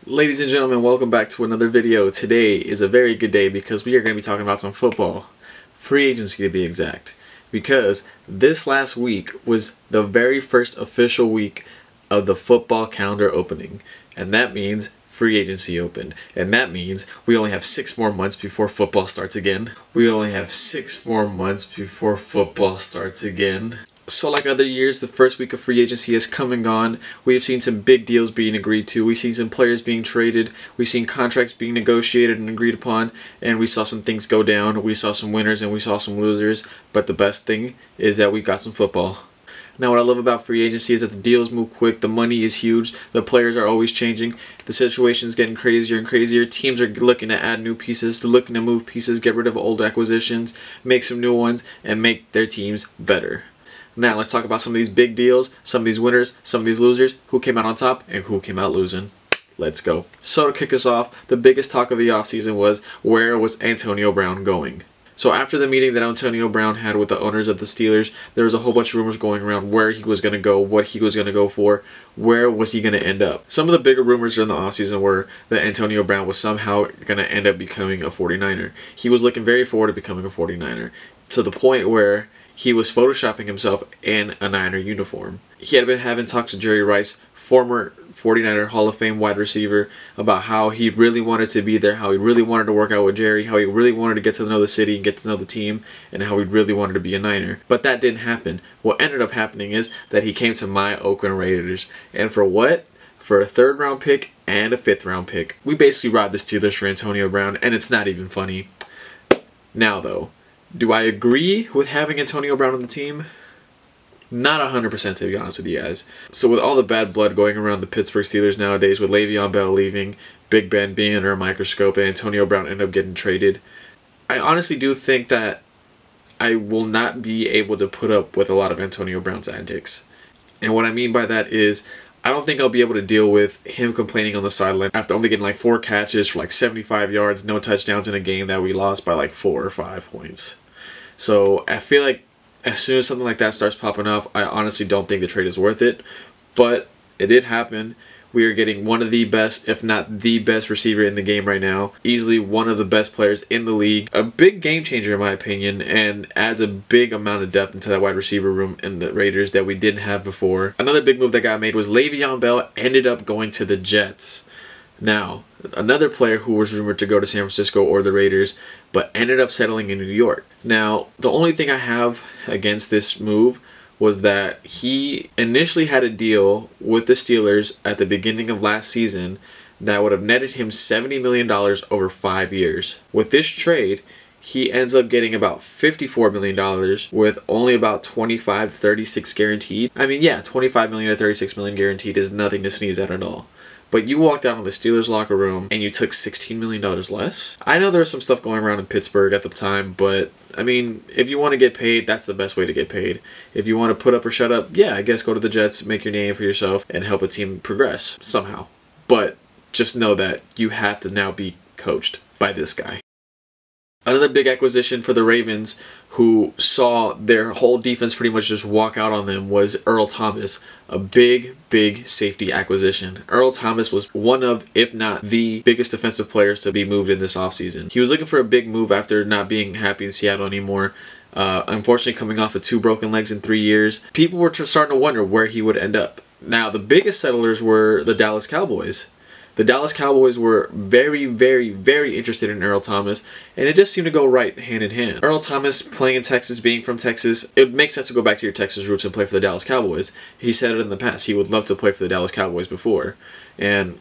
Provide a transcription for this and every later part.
Ladies and gentlemen, welcome back to another video. Today is a very good day because we are going to be talking about some football. Free agency to be exact. Because this last week was the very first official week of the football calendar opening. And that means free agency opened. And that means we only have 6 more months before football starts again. We only have 6 more months before football starts again. So like other years, the first week of free agency has come and gone. We've seen some big deals being agreed to. We've seen some players being traded. We've seen contracts being negotiated and agreed upon. And we saw some things go down. We saw some winners and we saw some losers. But the best thing is that we got some football. Now what I love about free agency is that the deals move quick. The money is huge. The players are always changing. The situation is getting crazier and crazier. Teams are looking to add new pieces. They're looking to move pieces, get rid of old acquisitions, make some new ones, and make their teams better. Now let's talk about some of these big deals, some of these winners, some of these losers, who came out on top and who came out losing. Let's go. So to kick us off, the biggest talk of the offseason was, where was Antonio Brown going? So after the meeting that Antonio Brown had with the owners of the Steelers, there was a whole bunch of rumors going around where he was going to go, what he was going to go for, where was he going to end up. Some of the bigger rumors during the offseason were that Antonio Brown was somehow going to end up becoming a 49er. He was looking very forward to becoming a 49er, to the point where he was photoshopping himself in a Niner uniform. He had been having talks with Jerry Rice, former 49er Hall of Fame wide receiver, about how he really wanted to be there, how he really wanted to work out with Jerry, how he really wanted to get to know the city and get to know the team, and how he really wanted to be a Niner. But that didn't happen. What ended up happening is that he came to my Oakland Raiders. And for what? For a 3rd round pick and a 5th round pick. We basically robbed the Steelers for Antonio Brown, and it's not even funny. Now though, do I agree with having Antonio Brown on the team? Not 100%, to be honest with you guys. So with all the bad blood going around the Pittsburgh Steelers nowadays, with Le'Veon Bell leaving, Big Ben being under a microscope, and Antonio Brown ended up getting traded, I honestly do think that I will not be able to put up with a lot of Antonio Brown's antics. And what I mean by that is, I don't think I'll be able to deal with him complaining on the sideline after only getting like 4 catches for like 75 yards, no touchdowns in a game that we lost by like 4 or 5 points. So I feel like as soon as something like that starts popping off, I honestly don't think the trade is worth it. But it did happen. We are getting one of the best, if not the best receiver in the game right now. Easily one of the best players in the league. A big game changer in my opinion, and adds a big amount of depth into that wide receiver room in the Raiders that we didn't have before. Another big move that got made was Le'Veon Bell ended up going to the Jets. Now, another player who was rumored to go to San Francisco or the Raiders, but ended up settling in New York. Now, the only thing I have against this move was that he initially had a deal with the Steelers at the beginning of last season that would have netted him $70 million over 5 years. With this trade, he ends up getting about $54 million with only about 25 to 36 guaranteed. I mean, yeah, 25 million to 36 million guaranteed is nothing to sneeze at all. But you walked out of the Steelers locker room and you took $16 million less? I know there was some stuff going around in Pittsburgh at the time, but I mean, if you want to get paid, that's the best way to get paid. If you want to put up or shut up, yeah, I guess go to the Jets, make your name for yourself, and help a team progress somehow. But just know that you have to now be coached by this guy. Another big acquisition for the Ravens, who saw their whole defense pretty much just walk out on them, was Earl Thomas. A big safety acquisition. Earl Thomas was one of, if not the biggest defensive players to be moved in this offseason. He was looking for a big move after not being happy in Seattle anymore. Unfortunately, coming off of 2 broken legs in 3 years, people were starting to wonder where he would end up. Now, the biggest settlers were the Dallas Cowboys. The Dallas Cowboys were very interested in Earl Thomas, and it just seemed to go right hand in hand. Earl Thomas playing in Texas, being from Texas, it makes sense to go back to your Texas roots and play for the Dallas Cowboys. He said it in the past. He would love to play for the Dallas Cowboys before. And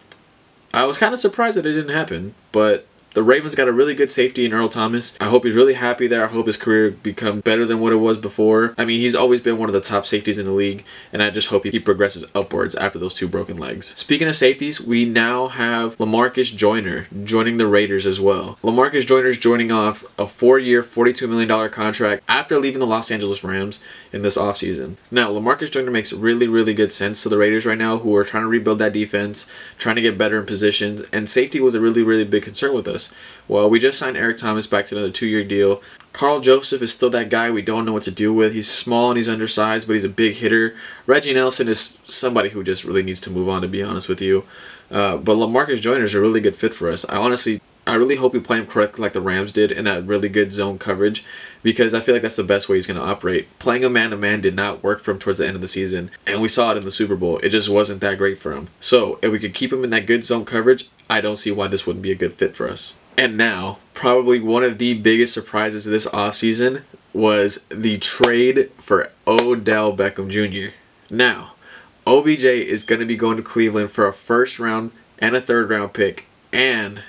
I was kind of surprised that it didn't happen, but the Ravens got a really good safety in Earl Thomas. I hope he's really happy there. I hope his career becomes better than what it was before. I mean, he's always been one of the top safeties in the league, and I just hope he progresses upwards after those 2 broken legs. Speaking of safeties, we now have Lamarcus Joyner joining the Raiders as well. Lamarcus Joyner is joining off a 4-year, $42 million contract after leaving the Los Angeles Rams in this offseason. Now, Lamarcus Joyner makes really good sense to the Raiders right now, who are trying to rebuild that defense, trying to get better in positions, and safety was a really big concern with us. Thomas. Well, we just signed Eric Thomas back to another 2-year deal. Carl Joseph is still that guy we don't know what to do with. He's small and he's undersized, but he's a big hitter. Reggie Nelson is somebody who just really needs to move on, to be honest with you. But LaMarcus Joyner is a really good fit for us. I really hope we play him correctly like the Rams did in that really good zone coverage, because I feel like that's the best way he's going to operate. Playing a man-to-man did not work for him towards the end of the season, and we saw it in the Super Bowl. It just wasn't that great for him. So if we could keep him in that good zone coverage, I don't see why this wouldn't be a good fit for us. And now, probably one of the biggest surprises of this offseason was the trade for Odell Beckham Jr. Now, OBJ is going to be going to Cleveland for a 1st round and a 3rd round pick, and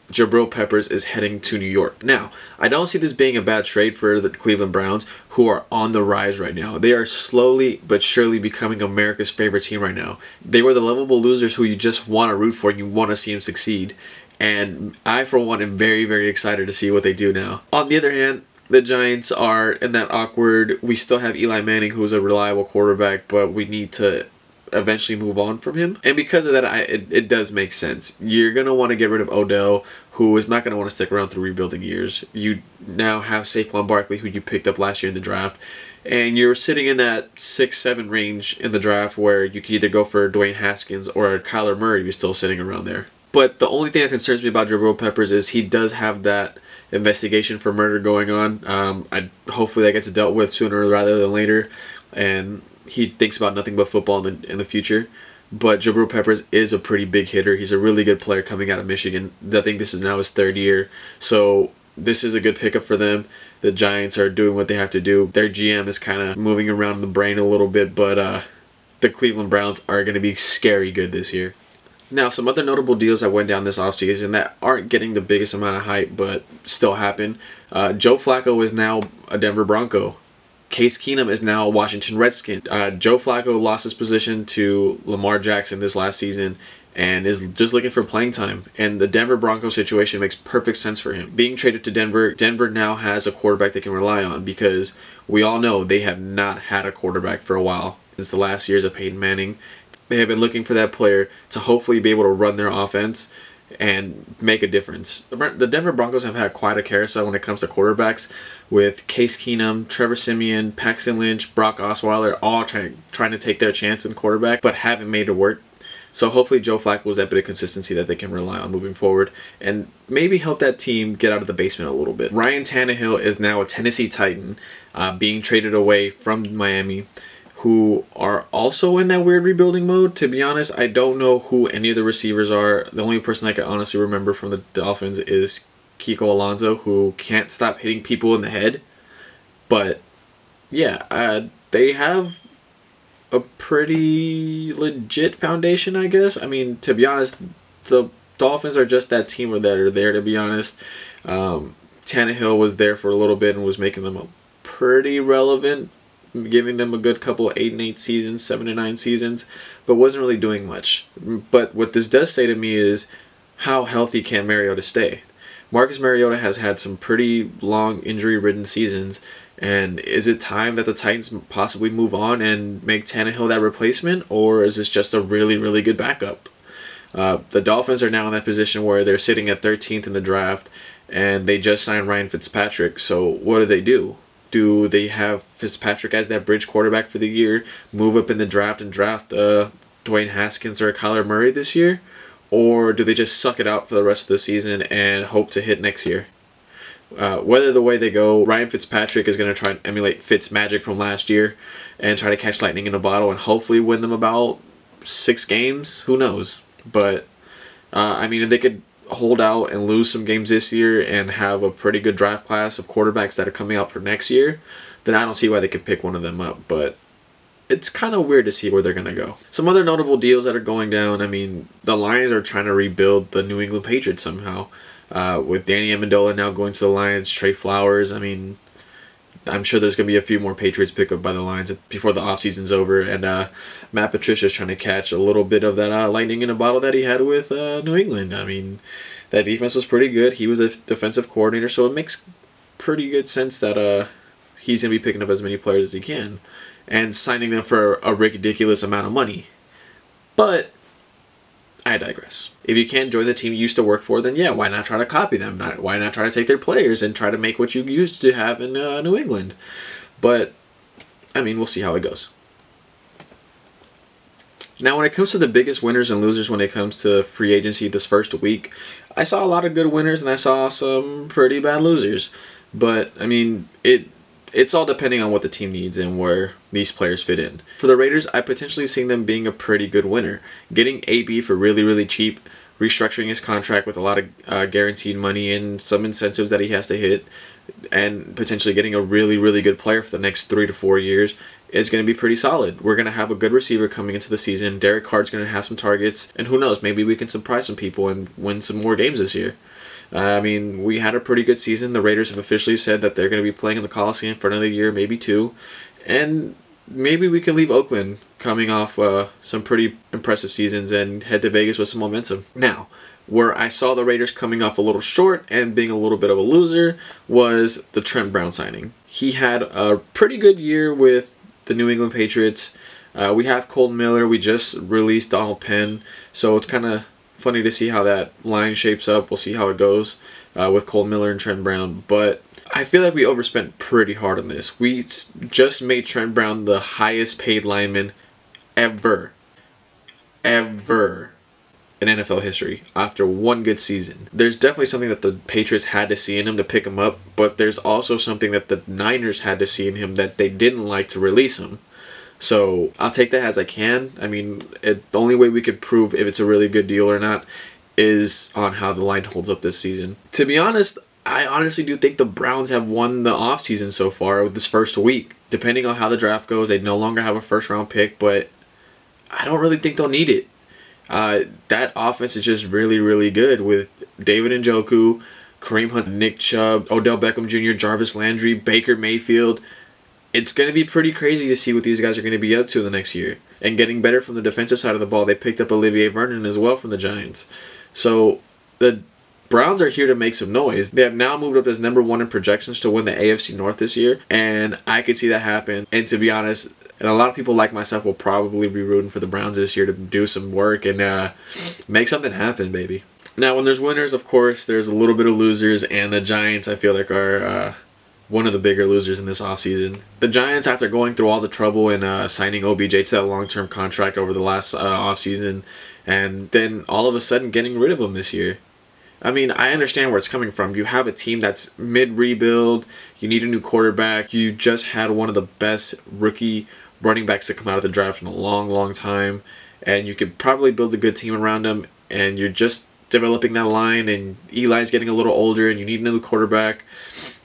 Jabril Peppers is heading to New York. Now, I don't see this being a bad trade for the Cleveland Browns, who are on the rise right now. They are slowly but surely becoming America's favorite team right now. They were the lovable losers who you just want to root for and you want to see them succeed. And I, for one, am very, very excited to see what they do now. On the other hand, the Giants are in that awkward, we still have Eli Manning, who's a reliable quarterback, but we need to eventually move on from him. And because of that, it does make sense. You're going to want to get rid of Odell, who is not going to want to stick around through rebuilding years. You now have Saquon Barkley, who you picked up last year in the draft. And you're sitting in that 6-7 range in the draft where you can either go for Dwayne Haskins or Kyler Murray, who's still sitting around there. But the only thing that concerns me about Jabril Peppers is he does have that investigation for murder going on. Hopefully that gets dealt with sooner rather than later. And he thinks about nothing but football in the future. But Jabril Peppers is a pretty big hitter. He's a really good player coming out of Michigan. I think this is now his 3rd year. So this is a good pickup for them. The Giants are doing what they have to do. Their GM is kind of moving around the brain a little bit. But the Cleveland Browns are going to be scary good this year. Now, some other notable deals that went down this offseason that aren't getting the biggest amount of hype, but still happen. Joe Flacco is now a Denver Bronco. Case Keenum is now a Washington Redskin. Joe Flacco lost his position to Lamar Jackson this last season and is just looking for playing time. And the Denver Broncos situation makes perfect sense for him. Being traded to Denver, Denver now has a quarterback they can rely on, because we all know they have not had a quarterback for a while since the last years of Peyton Manning. They have been looking for that player to hopefully be able to run their offense and make a difference. The Denver Broncos have had quite a carousel when it comes to quarterbacks, with Case Keenum, Trevor Siemian, Paxton Lynch, Brock Osweiler all trying to take their chance in quarterback, but haven't made it work. So hopefully Joe Flacco is that bit of consistency that they can rely on moving forward and maybe help that team get out of the basement a little bit. Ryan Tannehill is now a Tennessee Titan, being traded away from Miami, who are also in that weird rebuilding mode. To be honest, I don't know who any of the receivers are. The only person I can honestly remember from the Dolphins is Kiko Alonso, who can't stop hitting people in the head. But yeah, they have a pretty legit foundation, I guess. I mean, to be honest, the Dolphins are just that team that are there, to be honest. Tannehill was there for a little bit and was making them a pretty relevant, giving them a good couple of 8-8 seasons, 7-9 seasons, but wasn't really doing much. But what this does say to me is, how healthy can Mariota stay? Marcus Mariota has had some pretty long injury-ridden seasons, and is it time that the Titans possibly move on and make Tannehill that replacement, or is this just a really, really good backup? The Dolphins are now in that position where they're sitting at 13th in the draft, and they just signed Ryan Fitzpatrick, so what do? Do they have Fitzpatrick as that bridge quarterback for the year, move up in the draft and draft Dwayne Haskins or Kyler Murray this year? Or do they just suck it out for the rest of the season and hope to hit next year? Whether the way they go, Ryan Fitzpatrick is going to try and emulate Fitz magic from last year and try to catch lightning in a bottle and hopefully win them about 6 games. Who knows? But, I mean, if they could hold out and lose some games this year and have a pretty good draft class of quarterbacks that are coming out for next year, then I don't see why they could pick one of them up. But it's kind of weird to see where they're going to go. Some other notable deals that are going down, I mean, the Lions are trying to rebuild the New England Patriots somehow. With Danny Amendola now going to the Lions, Trey Flowers, I mean, I'm sure there's going to be a few more Patriots picked up by the Lions before the offseason's over. And Matt Patricia's trying to catch a little bit of that lightning in a bottle that he had with New England. I mean, that defense was pretty good. He was a defensive coordinator, so it makes pretty good sense that he's going to be picking up as many players as he can and signing them for a ridiculous amount of money. But I digress. If you can't join the team you used to work for, then yeah, why not try to copy them? Why not try to take their players and try to make what you used to have in New England? But, I mean, we'll see how it goes. Now, when it comes to the biggest winners and losers when it comes to free agency this first week, I saw a lot of good winners and I saw some pretty bad losers. But, I mean, it's all depending on what the team needs and where these players fit in. For the Raiders, I potentially seen them being a pretty good winner. Getting AB for really, really cheap, restructuring his contract with a lot of guaranteed money and some incentives that he has to hit, and potentially getting a really, really good player for the next 3 to 4 years is going to be pretty solid. We're going to have a good receiver coming into the season. Derek Carr's going to have some targets, and who knows, maybe we can surprise some people and win some more games this year. I mean, we had a pretty good season. The Raiders have officially said that they're going to be playing in the Coliseum for another year, maybe 2. And maybe we can leave Oakland coming off some pretty impressive seasons and head to Vegas with some momentum. Now, where I saw the Raiders coming off a little short and being a little bit of a loser was the Trent Brown signing. He had a pretty good year with the New England Patriots. We have Colton Miller. We just released Donald Penn. So it's kind of funny to see how that line shapes up. We'll see how it goes with Colton Miller and Trent Brown. But I feel like we overspent pretty hard on this. We just made Trent Brown the highest paid lineman ever in NFL history after one good season. There's definitely something that the Patriots had to see in him to pick him up, but there's also something that the Niners had to see in him that they didn't like to release him. So I'll take that as I can. I mean, the only way we could prove if it's a really good deal or not is on how the line holds up this season. To be honest, I honestly do think the Browns have won the offseason so far with this first week. Depending on how the draft goes, they no longer have a first-round pick, but I don't really think they'll need it. That offense is just really, really good with David Njoku, Kareem Hunt, Nick Chubb, Odell Beckham Jr., Jarvis Landry, Baker Mayfield. It's going to be pretty crazy to see what these guys are going to be up to the next year. And getting better from the defensive side of the ball, they picked up Olivier Vernon as well from the Giants. So the Browns are here to make some noise. They have now moved up as #1 in projections to win the AFC North this year, and I could see that happen. And to be honest, and a lot of people like myself will probably be rooting for the Browns this year to do some work and make something happen, baby. Now, when there's winners, of course, there's a little bit of losers, and the Giants, I feel like, are one of the bigger losers in this offseason. The Giants, after going through all the trouble and signing OBJ to that long-term contract over the last offseason, and then all of a sudden getting rid of him this year. I mean, I understand where it's coming from. You have a team that's mid-rebuild. You need a new quarterback. You just had one of the best rookie running backs to come out of the draft in a long, long time. And you could probably build a good team around him. And you're just developing that line. And Eli's getting a little older. And you need a new quarterback.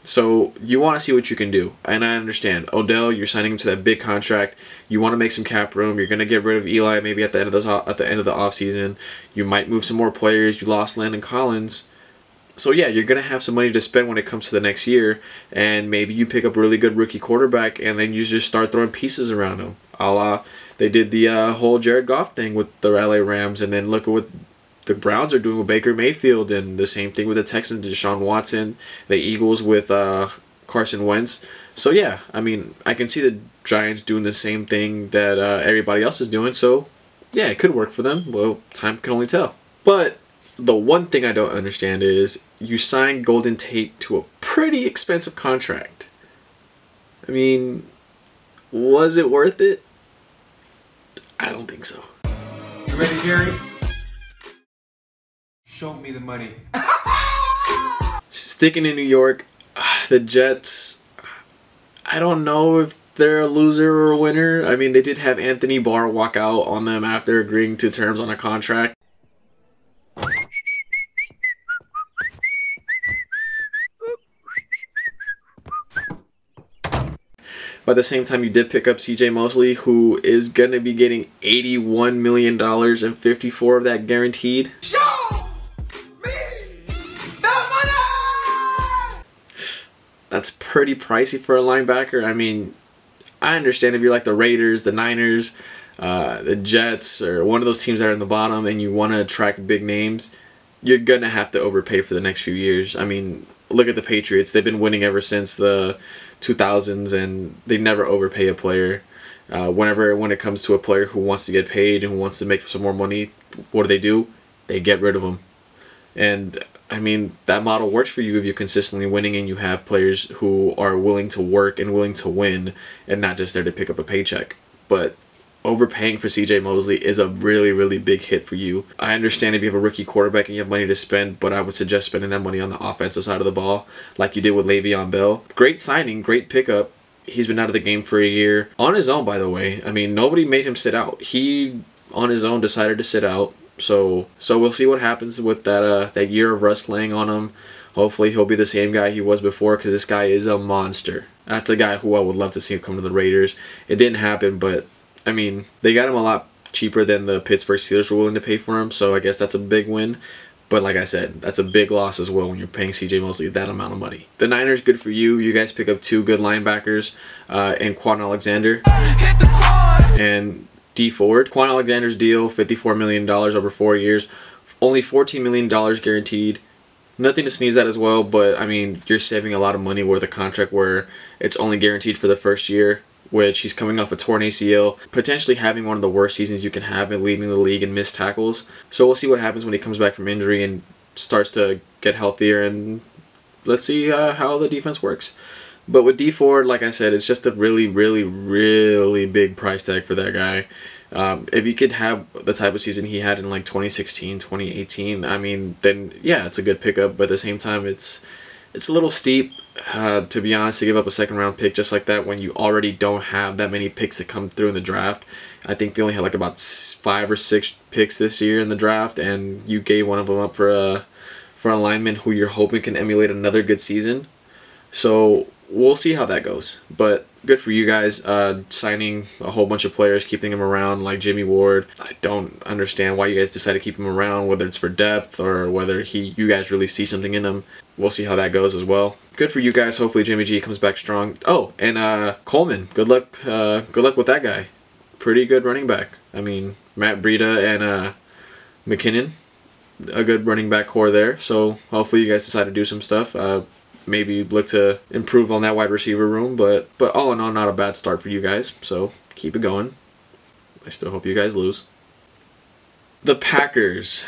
So you want to see what you can do. And I understand. Odell, you're signing him to that big contract. You want to make some cap room. You're going to get rid of Eli maybe at the end of the offseason. You might move some more players. You lost Landon Collins. So yeah, you're going to have some money to spend when it comes to the next year. And maybe you pick up a really good rookie quarterback and then you just start throwing pieces around him. A la they did the whole Jared Goff thing with the LA Rams. And then look at what the Browns are doing with Baker Mayfield, and the same thing with the Texans, Deshaun Watson, the Eagles with Carson Wentz. So yeah, I mean, I can see the Giants doing the same thing that everybody else is doing. So yeah, it could work for them. Well, time can only tell. But the one thing I don't understand is you signed Golden Tate to a pretty expensive contract. I mean, was it worth it? I don't think so. You ready, Jerry? Show me the money. Sticking in New York, the Jets, I don't know if they're a loser or a winner. I mean, they did have Anthony Barr walk out on them after agreeing to terms on a contract. But at the same time, you did pick up CJ Mosley, who is going to be getting $81 million and 54 of that guaranteed. Show me the money! That's pretty pricey for a linebacker. I mean, I understand if you're like the Raiders, the Niners, the Jets, or one of those teams that are in the bottom and you want to attract big names, you're going to have to overpay for the next few years. I mean, look at the Patriots. They've been winning ever since the 2000s, and they never overpay a player. When it comes to a player who wants to get paid and who wants to make some more money, what do? They get rid of him. And I mean, that model works for you if you're consistently winning and you have players who are willing to work and willing to win and not just there to pick up a paycheck. But overpaying for CJ Mosley is a really, really big hit for you. I understand if you have a rookie quarterback and you have money to spend, but I would suggest spending that money on the offensive side of the ball, like you did with Le'Veon Bell. Great signing, great pickup. He's been out of the game for a year. On his own, by the way. I mean, nobody made him sit out. He, on his own, decided to sit out. So we'll see what happens with that year of rust laying on him. Hopefully he'll be the same guy he was before, because this guy is a monster. That's a guy who I would love to see come to the Raiders. It didn't happen, but I mean, they got him a lot cheaper than the Pittsburgh Steelers were willing to pay for him, so I guess that's a big win. But like I said, that's a big loss as well when you're paying CJ Mosley that amount of money. The Niners, good for you. You guys pick up 2 good linebackers in Quan Alexander and D Ford. Quan Alexander's deal, $54 million over 4 years. Only $14 million guaranteed. Nothing to sneeze at as well, but I mean, you're saving a lot of money with a contract where it's only guaranteed for the first year, which he's coming off a torn ACL, potentially having one of the worst seasons you can have in leading the league in missed tackles. So we'll see what happens when he comes back from injury and starts to get healthier, and let's see how the defense works. But with D Ford, like I said, it's just a really, really, really big price tag for that guy. If he could have the type of season he had in like 2016, 2018, I mean, then yeah, it's a good pickup. But at the same time, it's a little steep, to be honest, to give up a second-round pick just like that when you already don't have that many picks that come through in the draft. I think they only had like about 5 or 6 picks this year in the draft, and you gave one of them up for a lineman who you're hoping can emulate another good season. So we'll see how that goes. But good for you guys signing a whole bunch of players, keeping them around like Jimmy Ward. I don't understand why you guys decided to keep him around, whether it's for depth or whether you guys really see something in him. We'll see how that goes as well. Good for you guys. Hopefully Jimmy G comes back strong. Oh, and Coleman. Good luck with that guy. Pretty good running back. I mean, Matt Breida and McKinnon, a good running back core there. So hopefully you guys decide to do some stuff. Maybe look to improve on that wide receiver room, but all in all, not a bad start for you guys. So keep it going. I still hope you guys lose. The Packers.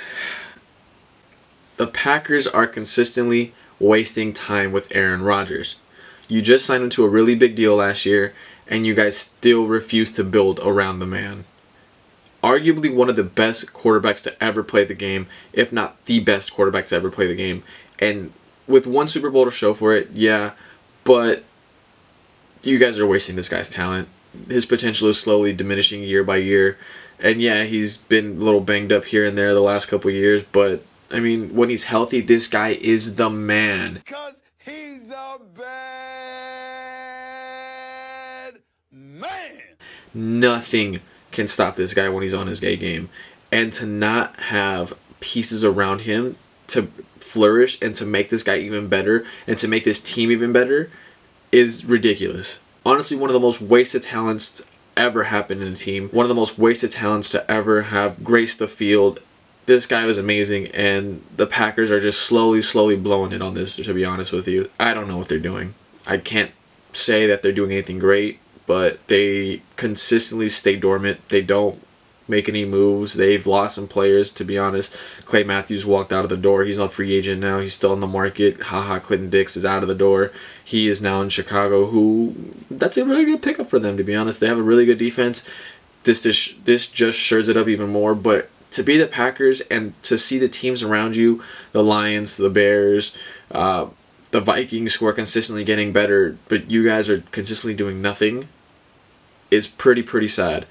The Packers are consistently wasting time with Aaron Rodgers. You just signed him to a really big deal last year, and you guys still refuse to build around the man. Arguably one of the best quarterbacks to ever play the game, if not the best quarterback to ever play the game. And with 1 Super Bowl to show for it, yeah, but you guys are wasting this guy's talent. His potential is slowly diminishing year by year. And yeah, he's been a little banged up here and there the last couple of years, but I mean, when he's healthy, this guy is the man. Because he's a bad man. Nothing can stop this guy when he's on his A game. And to not have pieces around him to flourish and to make this guy even better and to make this team even better is ridiculous. Honestly, one of the most wasted talents ever happened in a team. One of the most wasted talents to ever have graced the field. This guy was amazing, and the Packers are just slowly blowing it on this, to be honest with you. I don't know what they're doing. I can't say that they're doing anything great, but they consistently stay dormant. They don't make any moves. They've lost some players, to be honest. Clay Matthews walked out of the door. He's on free agent now. He's still on the market. Clinton Dix is out of the door. He is now in Chicago, that's a really good pickup for them, to be honest. They have a really good defense. This just shores it up even more, but to be the Packers and to see the teams around you, the Lions, the Bears, the Vikings, who are consistently getting better, but you guys are consistently doing nothing, is pretty sad.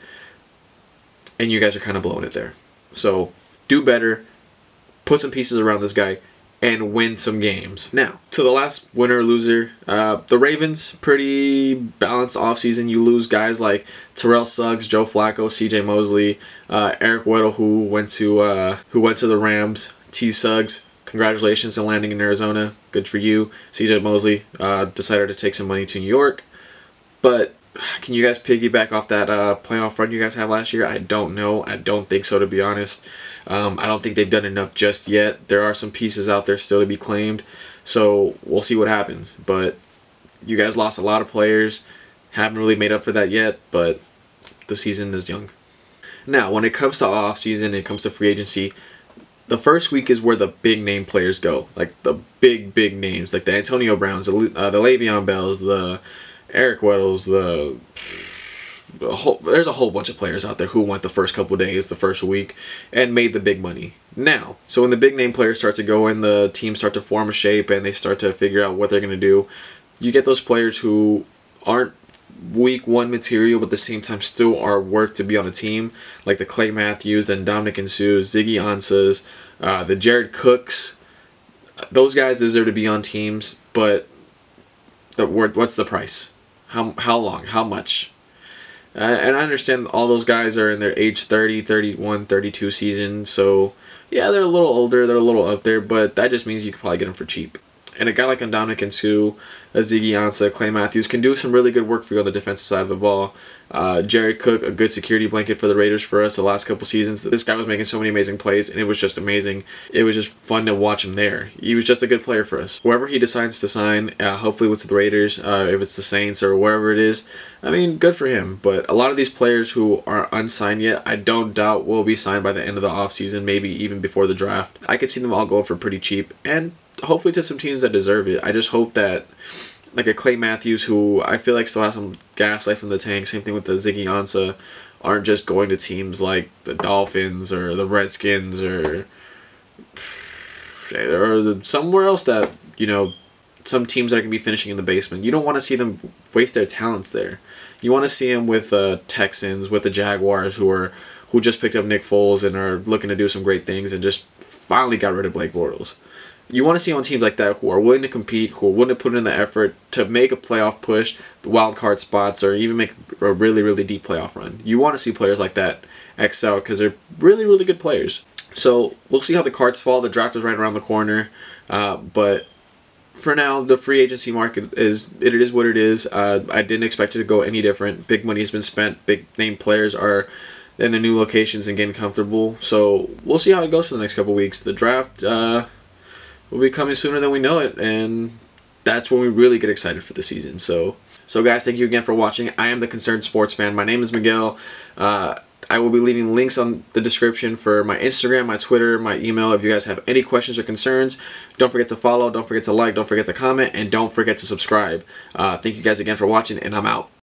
And you guys are kind of blowing it there. So do better, put some pieces around this guy, and win some games. Now, to the last winner or loser, the Ravens, pretty balanced offseason. You lose guys like Terrell Suggs, Joe Flacco, CJ Mosley, Eric Weddle, who went to the Rams. T. Suggs, congratulations on landing in Arizona. Good for you. CJ Mosley decided to take some money to New York. But can you guys piggyback off that playoff run you guys had last year? I don't know. I don't think so, to be honest. I don't think they've done enough just yet. There are some pieces out there still to be claimed. So we'll see what happens. But you guys lost a lot of players. Haven't really made up for that yet, but the season is young. Now, when it comes to off season, it comes to free agency, the first week is where the big name players go, like the big names, like the Antonio Browns, the Le'Veon Bells, the Eric Weddles, there's a whole bunch of players out there who went the first couple days, the first week, and made the big money. Now, so when the big name players start to go and the teams start to form a shape and they start to figure out what they're going to do, you get those players who aren't week one material, but at the same time still are worth to be on a team, like the Clay Matthews and Dominic Sues, Ziggy Ansahs, the Jared Cooks. Those guys deserve to be on teams, but what's the price? How long? How much? And I understand all those guys are in their age 30, 31, 32 season, so yeah, they're a little older, they're a little up there, but that just means you could probably get them for cheap. And a guy like Dominic Sues, Ziggy Ansah, Clay Matthews can do some really good work for you on the defensive side of the ball. Jared Cook, a good security blanket for the Raiders for us the last couple seasons. This guy was making so many amazing plays, and it was just amazing. It was just fun to watch him there. He was just a good player for us. Whoever he decides to sign, hopefully with the Raiders, if it's the Saints or wherever it is, I mean, good for him. But a lot of these players who are unsigned yet, I don't doubt will be signed by the end of the offseason, maybe even before the draft. I could see them all going for pretty cheap, and hopefully to some teams that deserve it. I just hope that, like a Clay Matthews, who I feel like still has some gas left in the tank, same thing with the Ziggy Ansah, aren't just going to teams like the Dolphins or the Redskins or somewhere else that, you know, some teams that are going to be finishing in the basement. You don't want to see them waste their talents there. You want to see them with the Texans, with the Jaguars, who just picked up Nick Foles and are looking to do some great things and just finally got rid of Blake Bortles. You want to see on teams like that who are willing to compete, who are willing to put in the effort to make a playoff push, the wild card spots, or even make a really deep playoff run. You want to see players like that excel because they're really good players. So we'll see how the cards fall. The draft is right around the corner, but for now, the free agency market is what it is. I didn't expect it to go any different. Big money has been spent. Big name players are in their new locations and getting comfortable. So we'll see how it goes for the next couple weeks. The draft will be coming sooner than we know it, and that's when we really get excited for the season. So guys, thank you again for watching. I am the Concerned Sports Fan. My name is Miguel. I will be leaving links on the description for my Instagram, my Twitter, my email. If you guys have any questions or concerns, don't forget to follow, don't forget to like, don't forget to comment, and don't forget to subscribe. Thank you guys again for watching, and I'm out.